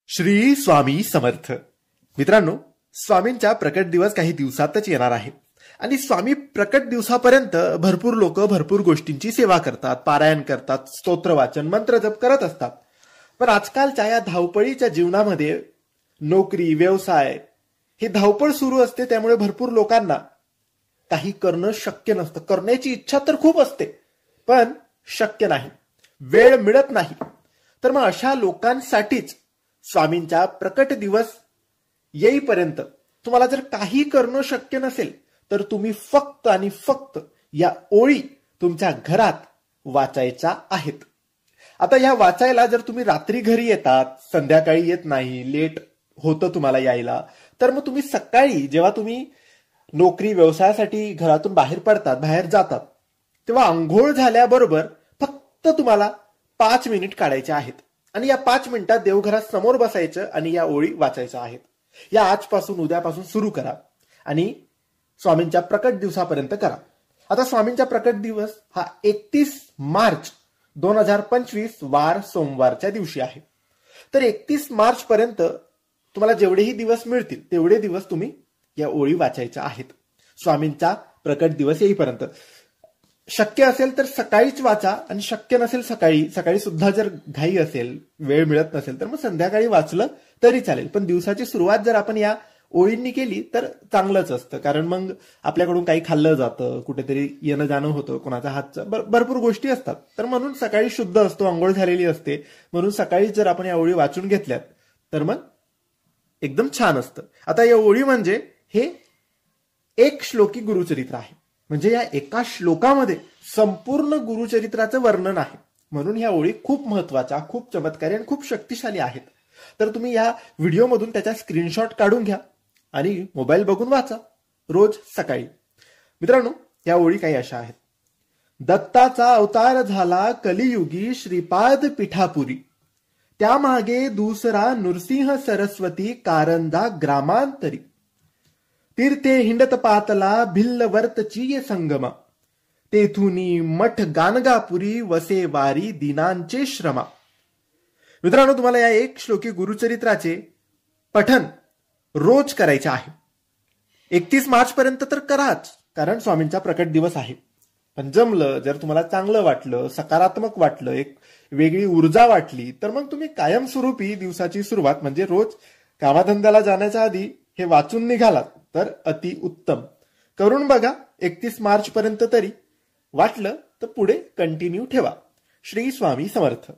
श्री स्वामी समर्थ. मित्रांनो, स्वामींचा प्रकट दिवस काही दिवसातच येणार आहे आणि स्वामी प्रकट दिवसापर्यंत भरपूर लोक भरपूर गोष्टींची सेवा करतात, पारायण करतात, स्तोत्र वाचन, मंत्र जप करत असतात. पण आजकालच्या या धावपळीच्या जीवनामध्ये नोकरी, व्यवसाय ही धावपळ सुरू असते. त्यामुळे भरपूर लोकांना काही करणं शक्य नसतं. करण्याची इच्छा तर खूप असते पण शक्य नाही, वेळ मिळत नाही. तर मग अशा लोकांसाठीच स्वामींचा प्रकट दिवस येईपर्यंत तुम्हाला जर काही करणं शक्य नसेल तर तुम्ही फक्त आणि फक्त या ओळी तुमच्या घरात वाचायच्या आहेत. आता या वाचायला जर तुम्ही रात्री घरी येतात, संध्याकाळी येत नाही, लेट होतं तुम्हाला यायला, तर मग तुम्ही सकाळी जेव्हा तुम्ही नोकरी व्यवसायासाठी घरातून बाहेर पडतात, बाहेर जातात, तेव्हा अंघोळ झाल्याबरोबर फक्त तुम्हाला 5 मिनिट काढायचे आहेत आणि या 5 मिनिटात देवघरात समोर बसायचं आणि या ओळी वाचायच्या आहेत. या आजपासून उद्यापासून सुरू करा आणि स्वामींच्या प्रकट दिवसापर्यंत करा. आता स्वामींचा प्रकट दिवस हा 31 मार्च 2025 वार सोमवारच्या दिवशी आहे. तर 31 मार्च पर्यंत तुम्हाला जेवढेही दिवस मिळतील तेवढे दिवस तुम्ही या ओळी वाचायच्या आहेत स्वामींचा प्रकट दिवस येईपर्यंत. शक्य असेल तर सकाळीच वाचा आणि शक्य नसेल सकाळी सुद्धा जर घाई असेल, वेळ मिळत नसेल तर मग संध्याकाळी वाचलं तरी चालेल. पण दिवसाची सुरुवात जर आपण या ओळींनी केली तर चांगलंच असतं, कारण मग आपल्याकडून काही खाल्लं जातं, कुठेतरी येणं जाणं होतं, कोणाचा हातचं भरपूर गोष्टी असतात. तर म्हणून सकाळी शुद्ध असतो, अंघोळ झालेली असते, म्हणून सकाळी जर आपण या ओळी वाचून घेतल्यात तर मग एकदम छान असतं. आता या ओळी म्हणजे हे एक श्लोकी गुरुचरित्र आहे. म्हणजे या एका श्लोकामध्ये संपूर्ण गुरुचरित्राचं वर्णन आहे. म्हणून ह्या ओळी खूप महत्वाच्या, खूप चमत्कारी आणि खूप शक्तिशाली आहेत. तर तुम्ही या व्हिडिओमधून त्याचा स्क्रीनशॉट काढून घ्या आणि मोबाईल बघून वाचा रोज सकाळी. मित्रांनो, या ओळी काही अशा आहेत. दत्ताचा अवतार झाला कलियुगी श्रीपाद पिठापुरी, त्यामागे दुसरा नृसिंह सरस्वती कारंजा ग्रामांतरी, तीर्थे हिंडत पातला भिल्लवर्तची संगमा, तेथुनी मठ गानगापुरी वसे वारी दिनांचे श्रमा. मित्रांनो, तुम्हाला या एक श्लोकी गुरुचरित्राचे पठन रोज करायचे आहे. 31 मार्च पर्यंत तर कराच, कारण स्वामींचा प्रकट दिवस आहे. पण जमलं, जर तुम्हाला चांगलं वाटलं, सकारात्मक वाटलं, एक वेगळी ऊर्जा वाटली, तर मग तुम्ही कायमस्वरूपी दिवसाची सुरुवात म्हणजे रोज कामाधंद्याला जाण्याच्या आधी हे वाचून निघालात तर अति उत्तम. करून बघा 31 मार्च पर्यंत तरी. वाटलं तर पुढे कंटिन्यू ठेवा. श्री स्वामी समर्थ.